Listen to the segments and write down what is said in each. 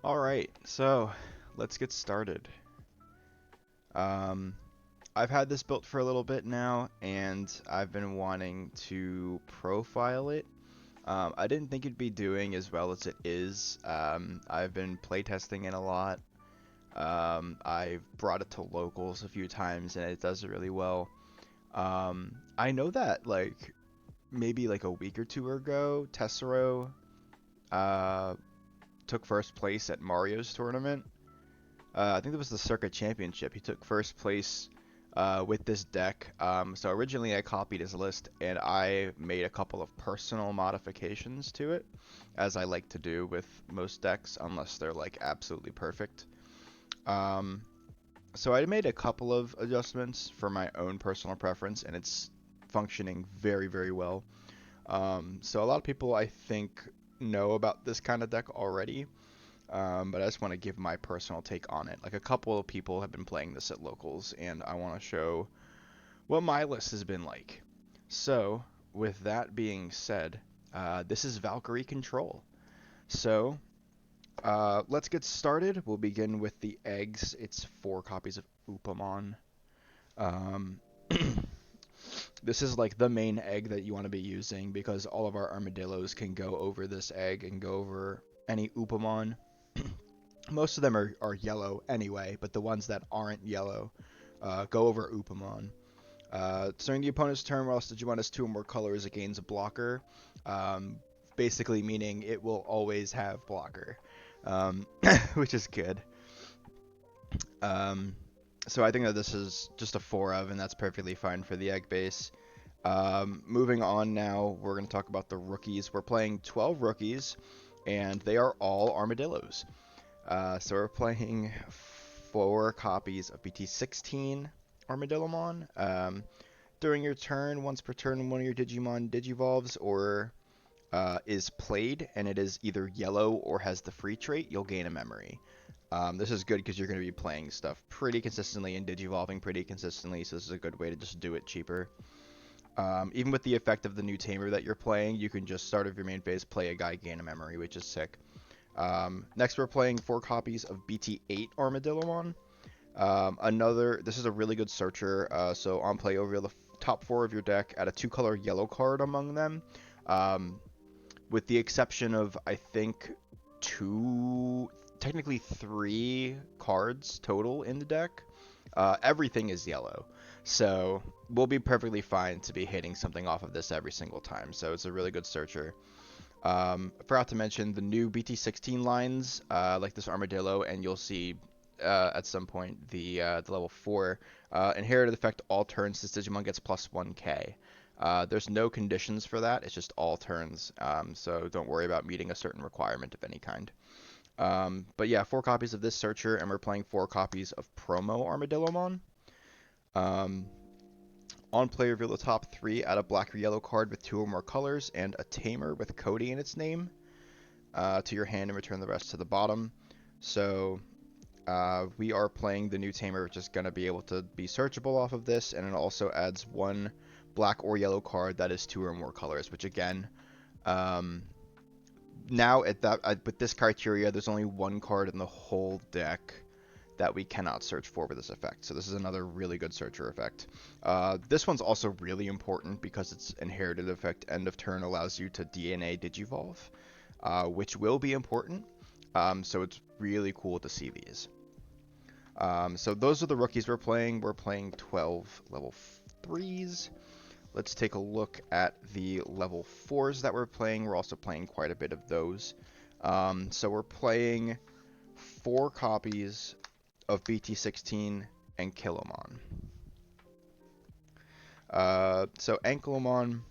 Alright, so let's get started. Um, I've had this built for a little bit now, and I've been wanting to profile it. I didn't think it'd be doing as well as it is. I've been playtesting it a lot. I've brought it to locals a few times, and it does really well. I know that, like, maybe like a week or two ago, Tessero uh, took first place at Mario's tournament. I think it was the Circuit Championship. He took first place with this deck. So originally I copied his list and I made a couple of personal modifications to it, as I like to do with most decks, unless they're like absolutely perfect. Um, so I made a couple of adjustments for my own personal preference, and it's functioning very, very well. So a lot of people I think know about this kind of deck already. But I just want to give my personal take on it. Like a couple of people have been playing this at locals, and I want to show what my list has been like. So, with that being said, this is Valkyrie Control. So, let's get started. We'll begin with the eggs. It's 4 copies of Upamon. Um, this is like the main egg that you want to be using because all of our armadillos can go over this egg and go over any Upamon. Most of them are yellow anyway, but the ones that aren't yellow go over Upamon. During the opponent's turn, while Digimon has 2 or more colors, it gains a blocker. Um, Basically meaning it will always have blocker, which is good. Um, so I think that this is just a 4 of, and that's perfectly fine for the egg base. Moving on now, we're going to talk about the rookies. We're playing 12 rookies, and they are all armadillos. So we're playing 4 copies of BT16 Armadillomon. During your turn, once per turn, one of your Digimon digivolves or is played, and it is either yellow or has the free trait, you'll gain a memory. This is good because you're going to be playing stuff pretty consistently and digivolving pretty consistently, so this is a good way to just do it cheaper. Even with the effect of the new tamer that you're playing, you can just start of your main phase, play a guy, gain a memory, which is sick. Next, we're playing 4 copies of BT8 Armadillomon. This is a really good searcher. So on play, over the top 4 of your deck, add a 2-color yellow card among them. With the exception of, I think, technically 3 cards total in the deck. Everything is yellow. So we'll be perfectly fine to be hitting something off of this every single time. So it's a really good searcher. I forgot to mention the new BT16 lines, like this Armadillo, and you'll see at some point the level 4 inherited effect all turns. This Digimon gets plus 1k. There's no conditions for that. It's just all turns. So don't worry about meeting a certain requirement of any kind. But yeah, 4 copies of this searcher, and we're playing 4 copies of promo Armadillomon. Um, on play, reveal the top 3, add a black or yellow card with 2 or more colors and a tamer with Cody in its name to your hand and return the rest to the bottom. So we are playing the new tamer, which is going to be able to be searchable off of this, and it also adds 1 black or yellow card that is 2 or more colors, which again, now with this criteria, there's only 1 card in the whole deck that we cannot search for with this effect. So this is another really good searcher effect. This one's also really important because its inherited effect end of turn allows you to DNA Digivolve, which will be important. So it's really cool to see these. So those are the rookies we're playing. We're playing 12 level 3s. Let's take a look at the level 4s that we're playing. We're also playing quite a bit of those. So we're playing 4 copies of BT16 and Ankylomon. So Ankylomon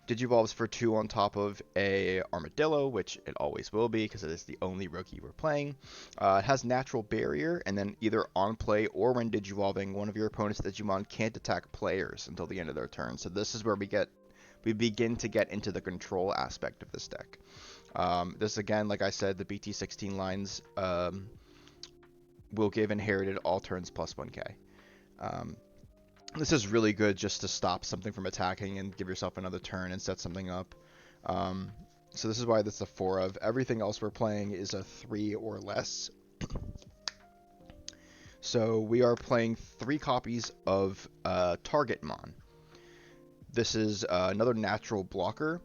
digivolves for 2 on top of a Armadillo, which it always will be because it is the only rookie we're playing. It has Natural Barrier, and then either on play or when digivolving, one of your opponent's Digimon can't attack players until the end of their turn. So this is where we begin to get into the control aspect of this deck. This again, like I said, the BT16 lines will give inherited all turns plus 1k. This is really good just to stop something from attacking and give yourself another turn and set something up. So this is why this is a 4 of. Everything else we're playing is a 3 or less. So we are playing 3 copies of Targetmon. This is another natural blocker.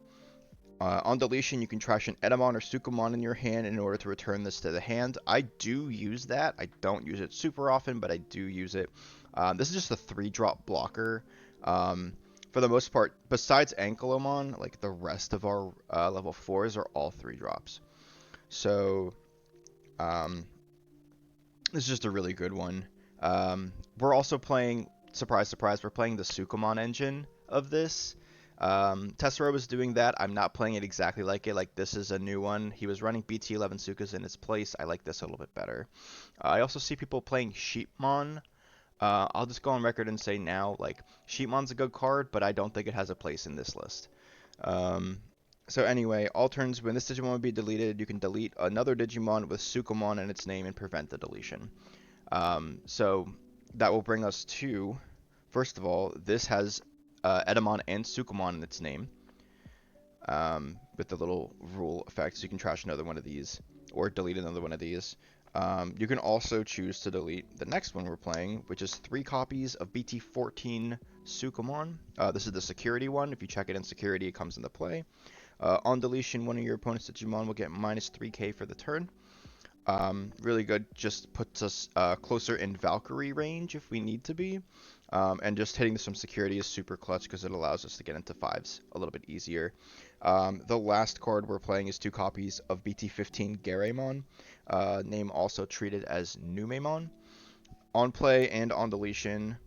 On deletion, you can trash an Edamon or Sukamon in your hand in order to return this to the hand. I do use that. I don't use it super often, but I do use it. This is just a 3-drop blocker. For the most part, besides Ankylomon, like the rest of our level 4s are all 3 drops. So this is just a really good one. We're also playing, surprise, surprise, we're playing the Sukamon engine of this. Tessero was doing that. I'm not playing it exactly like it. Like, this is a new one. He was running BT11 Sukas in its place. I like this a little bit better. I also see people playing Sheepmon. I'll just go on record and say now, like, Sheepmon's a good card, but I don't think it has a place in this list. So anyway, all turns when this Digimon would be deleted, you can delete another Digimon with Sukamon in its name and prevent the deletion. So that will bring us to, first of all, this has Edamon and Sukamon in its name, with the little rule effect, so you can trash another one of these, or delete another one of these. You can also choose to delete the next one we're playing, which is 3 copies of BT14 Sukamon. This is the security one. If you check it in security, it comes into play. On deletion, one of your opponent's Digimon will get minus 3k for the turn. Really good, just puts us closer in Valkyrie range if we need to be. And just hitting some security is super clutch because it allows us to get into 5s a little bit easier. The last card we're playing is 2 copies of BT15 Garemon, name also treated as Numemon. On play and on deletion,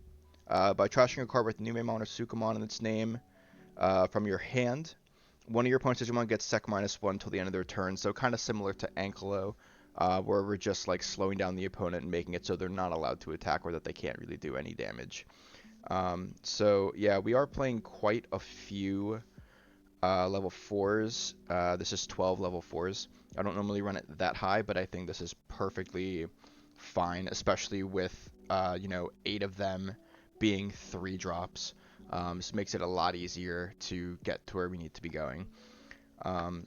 by trashing a card with Numemon or Sukamon in its name from your hand, one of your opponent's Digimon gets Sec -1 until the end of their turn, so kind of similar to Ankylo, where we're just like slowing down the opponent and making it so they're not allowed to attack or that they can't really do any damage. So yeah, we are playing quite a few level 4s. This is 12 level 4s. I don't normally run it that high, but I think this is perfectly fine, especially with 8 of them being 3 drops. This makes it a lot easier to get to where we need to be going.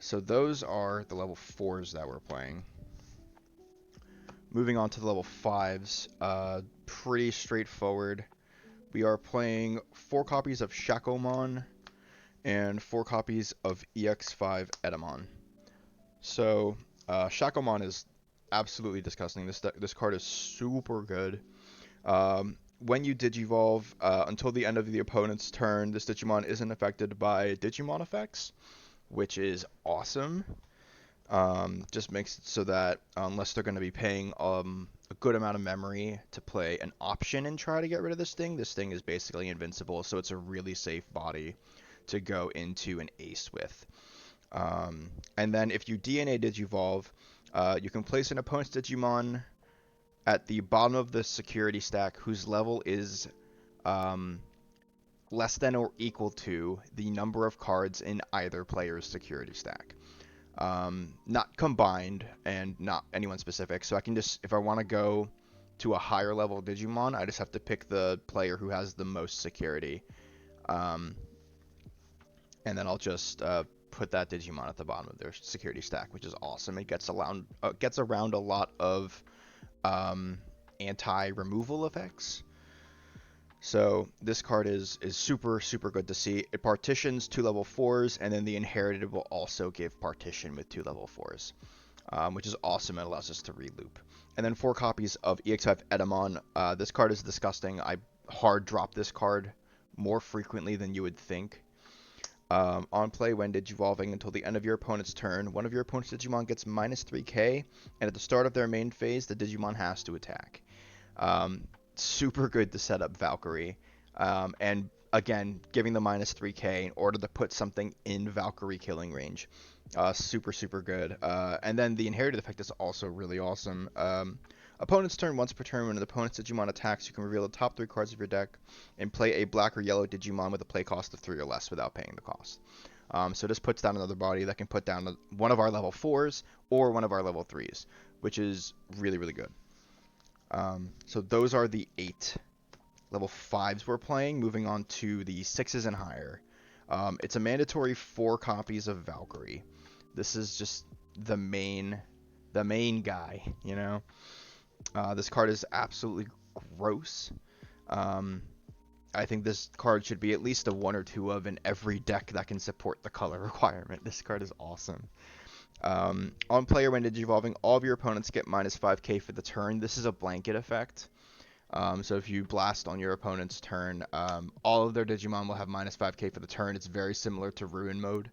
So those are the level 4s that we're playing. Moving on to the level 5s, pretty straightforward. We are playing 4 copies of Shakomon and 4 copies of EX5 Edamon. So Shakomon is absolutely disgusting. This card is super good. When you Digivolve, until the end of the opponent's turn, this Digimon isn't affected by Digimon effects, which is awesome. Just makes it so that unless they're going to be paying a good amount of memory to play an option and try to get rid of this thing is basically invincible, so it's a really safe body to go into an ace with. And then if you DNA Digivolve, you can place an opponent's Digimon at the bottom of the security stack whose level is less than or equal to the number of cards in either player's security stack. Not combined and not anyone specific, so I can just, if I want to go to a higher level Digimon, I just have to pick the player who has the most security. And then I'll just put that Digimon at the bottom of their security stack, which is awesome. It gets around a lot of anti-removal effects. So this card is super, super good to see. It partitions 2 level 4s, and then the Inherited will also give partition with 2 level 4s, which is awesome. It allows us to reloop. And then 4 copies of EX5 Edamon. This card is disgusting. I hard drop this card more frequently than you would think. On play, when Digivolving until the end of your opponent's turn, one of your opponent's Digimon gets minus 3k, and at the start of their main phase, the Digimon has to attack. Super good to set up Valkyrie. And again, giving the minus 3k in order to put something in Valkyrie killing range. Super, super good. And then the Inherited effect is also really awesome. Opponent's turn, once per turn, when an opponent's Digimon attacks, you can reveal the top 3 cards of your deck and play a black or yellow Digimon with a play cost of 3 or less without paying the cost. So this puts down another body that can put down one of our level 4s or one of our level 3s, which is really, really good. So those are the 8 level 5s we're playing. Moving on to the 6s and higher. It's a mandatory 4 copies of Valkyrie. This is just the main guy, you know. This card is absolutely gross. Um, I think this card should be at least a 1 or 2 of in every deck that can support the color requirement. This card is awesome. On player, when digivolving, all of your opponents get minus 5k for the turn. This is a blanket effect. So if you blast on your opponent's turn, all of their Digimon will have minus 5k for the turn. It's very similar to Ruin mode.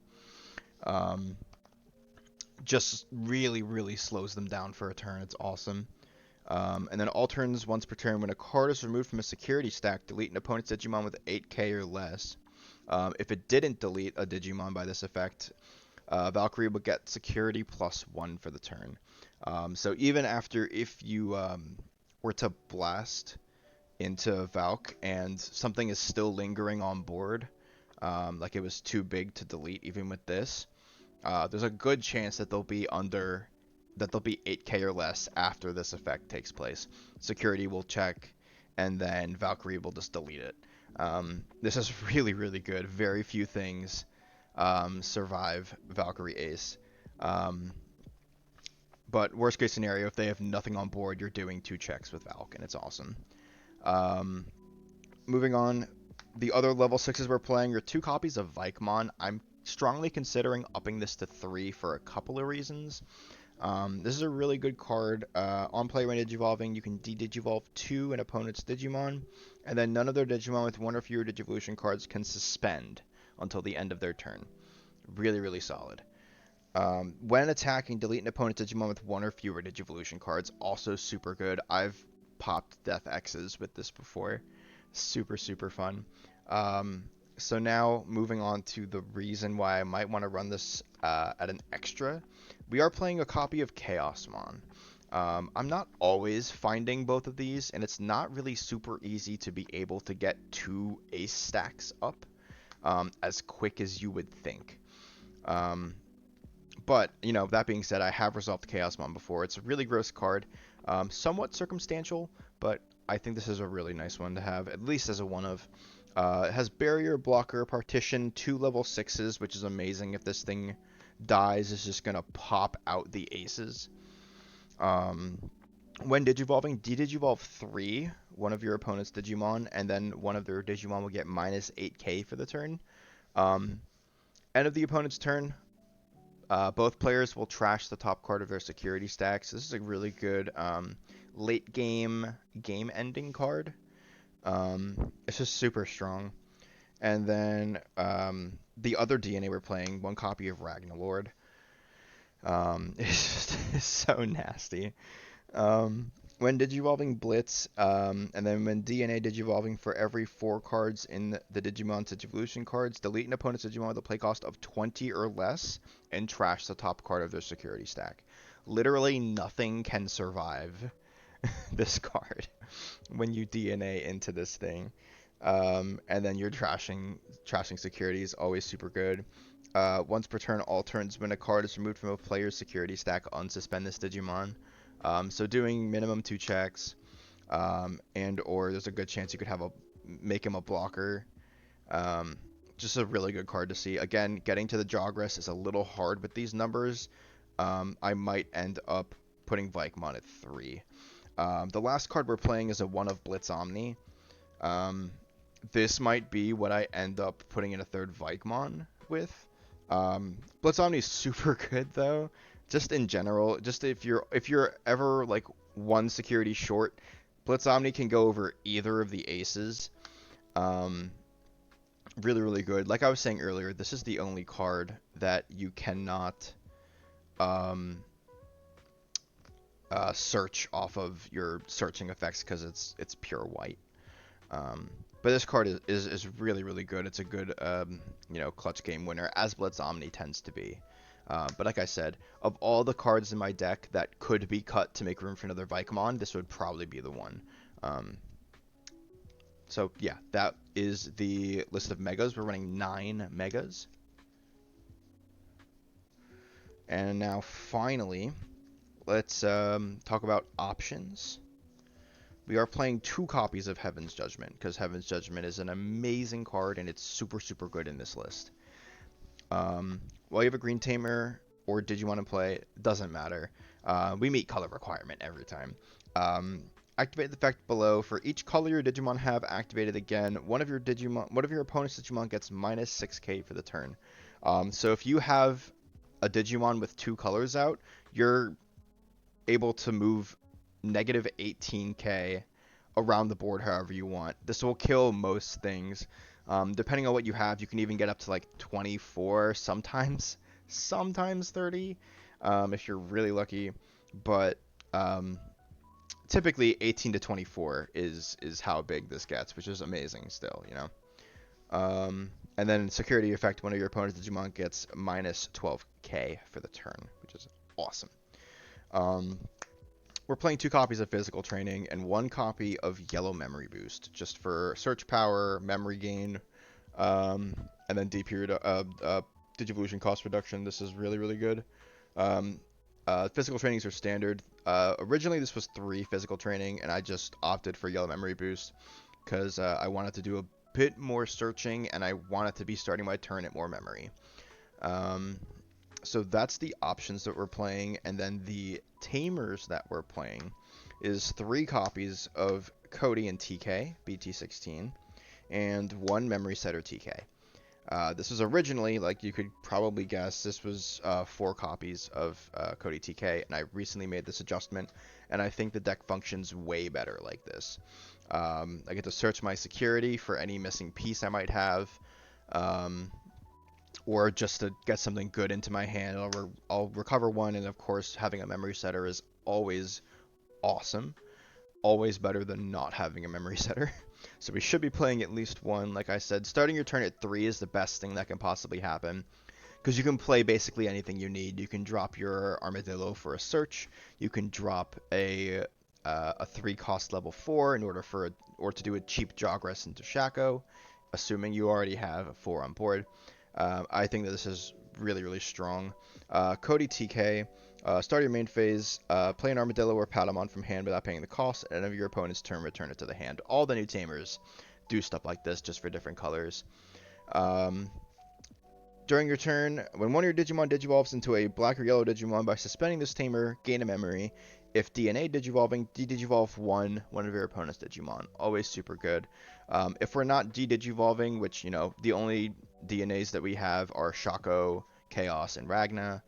Just really, really slows them down for a turn. It's awesome. And then all turns once per turn, when a card is removed from a security stack, delete an opponent's Digimon with 8k or less. If it didn't delete a Digimon by this effect, Valkyrie will get security +1 for the turn. So even after, if you were to blast into Valk and something is still lingering on board, like it was too big to delete even with this, there's a good chance that they'll be 8k or less after this effect takes place. Security will check, and then Valkyrie will just delete it. This is really, really good. Very few things survive Valkyrie Ace. But worst case scenario, if they have nothing on board, you're doing 2 checks with Valk, and it's awesome. Moving on, the other level 6s we're playing are 2 copies of Valkyrimon. I'm strongly considering upping this to 3 for a couple of reasons. This is a really good card. On play when Digivolving, you can de-Digivolve 2 an opponent's Digimon, and then none of their Digimon with 1 or fewer Digivolution cards can suspend until the end of their turn. Really, really solid. When attacking, delete an opponent's Digimon with 1 or fewer Digivolution cards. Also super good. I've popped Death X's with this before. Super, super fun. So now, moving on to the reason why I might want to run this at an extra. We are playing a copy of Chaosmon. I'm not always finding both of these, and it's not really super easy to be able to get 2 ace stacks up as quick as you would think. But, you know, that being said, I have resolved Chaosmon before. It's a really gross card. Somewhat circumstantial, but I think this is a really nice one to have, at least as a one of. It has Barrier, Blocker, Partition, 2 level 6s, which is amazing. If this thing dies, it's just going to pop out the aces. When Digivolving, de-Digivolve 3, one of your opponent's Digimon, and then one of their Digimon will get minus 8k for the turn. End of the opponent's turn, both players will trash the top card of their security stacks. This is a really good late game ending card. It's just super strong. And then the other DNA we're playing, 1 copy of Ragnarlord. It's so nasty. When Digivolving Blitz, and then when DNA Digivolving, for every 4 cards in the Digimon Digivolution cards, delete an opponent's Digimon with a play cost of 20 or less and trash the top card of their security stack. Literally nothing can survive this card when you DNA into this thing. And then you're trashing security is always super good. Once per turn, all turns when a card is removed from a player's security stack, unsuspend this Digimon. So doing minimum 2 checks, and or there's a good chance you could make him a blocker. Just a really good card to see. Again, getting to the Jogress is a little hard with these numbers. I might end up putting Valkyrimon at 3. The last card we're playing is a 1 of Blitz Omni. This might be what I end up putting in a 3rd Valkyrimon with. Blitz Omni is super good though. Just in general, just if you're ever like 1 security short, Blitz Omni can go over either of the aces. Really, really good. Like I was saying earlier, this is the only card that you cannot search off of your searching effects because it's pure white. But this card is really, really good. It's a good clutch game winner, as Blitz Omni tends to be. But like I said, of all the cards in my deck that could be cut to make room for another Valkyrimon, this would probably be the one. So yeah, that is the list of megas. We're running 9 megas. And now finally, let's talk about options. We are playing 2 copies of Heaven's Judgment, because Heaven's Judgment is an amazing card and it's super, super good in this list. While you have a Green Tamer, or Digimon in play, doesn't matter. We meet color requirement every time. Activate the effect below. For each color your Digimon have activated again, one of your opponent's Digimon gets minus 6k for the turn. So if you have a Digimon with 2 colors out, you're able to move negative 18k around the board however you want. This will kill most things. Depending on what you have, you can even get up to like 24, sometimes 30, if you're really lucky. But typically 18 to 24 is how big this gets, which is amazing still, you know. And then security effect, one of your opponent's Digimon gets minus 12k for the turn, which is awesome. We're playing 2 copies of Physical Training and 1 copy of Yellow Memory Boost, just for search power, memory gain, and then Digivolution cost reduction. This is really, really good. Physical trainings are standard. Originally, this was 3 physical training, and I just opted for Yellow Memory Boost because I wanted to do a bit more searching, and I wanted to be starting my turn at more memory. So that's the options that we're playing, and then the tamers that we're playing is 3 copies of Cody and TK, BT16, and 1 Memory Setter TK. This was originally, like you could probably guess, this was 4 copies of Cody TK, and I recently made this adjustment, and I think the deck functions way better like this. I get to search my security for any missing piece I might have, or just to get something good into my hand. I'll recover 1, and of course having a memory setter is always awesome. Always better than not having a memory setter. So we should be playing at least 1. Like I said, starting your turn at 3 is the best thing that can possibly happen, because you can play basically anything you need. You can drop your Armadillo for a search. You can drop a 3 cost level 4 in order to do a cheap Jogress into Shaco, assuming you already have a 4 on board. I think that this is really, really strong. Cody TK, start your main phase, play an Armadillo or Patamon from hand without paying the cost. At the end of your opponent's turn, return it to the hand. All the new tamers do stuff like this, just for different colors. During your turn, when one of your Digimon digivolves into a black or yellow Digimon, by suspending this tamer, gain a memory. If DNA digivolving, de-digivolve one of your opponent's Digimon. Always super good. If we're not de-digivolving, which, you know, the only DNAs that we have are Shaco, Chaos, and Ragna.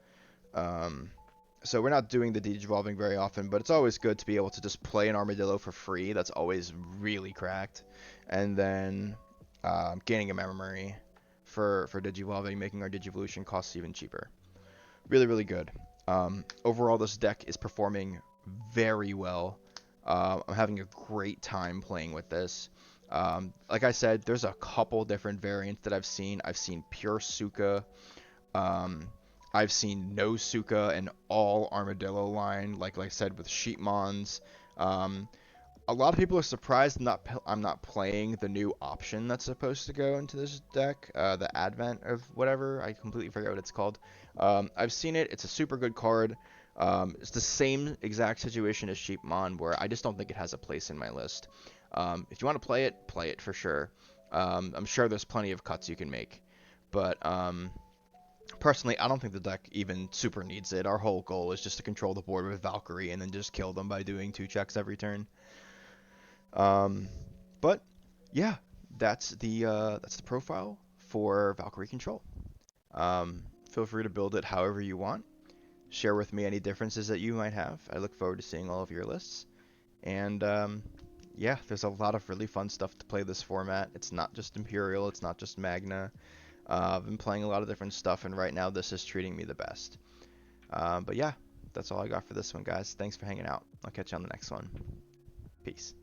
So we're not doing the digivolving very often, but it's always good to be able to just play an Armadillo for free. That's always really cracked. And then gaining a memory for digivolving, making our digivolution costs even cheaper. Really, really good. Overall, this deck is performing very well. I'm having a great time playing with this. Like I said, there's a couple different variants that I've seen. I've seen pure Suka. I've seen no Suka and all Armadillo line, like I said, with Sheepmons. A lot of people are surprised I'm not playing the new option that's supposed to go into this deck, the Advent of whatever. I completely forget what it's called. I've seen it. It's a super good card. It's the same exact situation as Sheepmon, where I just don't think it has a place in my list. If you want to play it for sure. I'm sure there's plenty of cuts you can make. But personally, I don't think the deck even super needs it. Our whole goal is just to control the board with Valkyrie and then just kill them by doing 2 checks every turn. But yeah, that's the profile for Valkyrie Control. Feel free to build it however you want. Share with me any differences that you might have. I look forward to seeing all of your lists. And yeah, there's a lot of really fun stuff to play this format. It's not just Imperial, it's not just Magna. I've been playing a lot of different stuff, and right now this is treating me the best. But yeah, that's all I got for this one, guys. Thanks for hanging out. I'll catch you on the next one. Peace.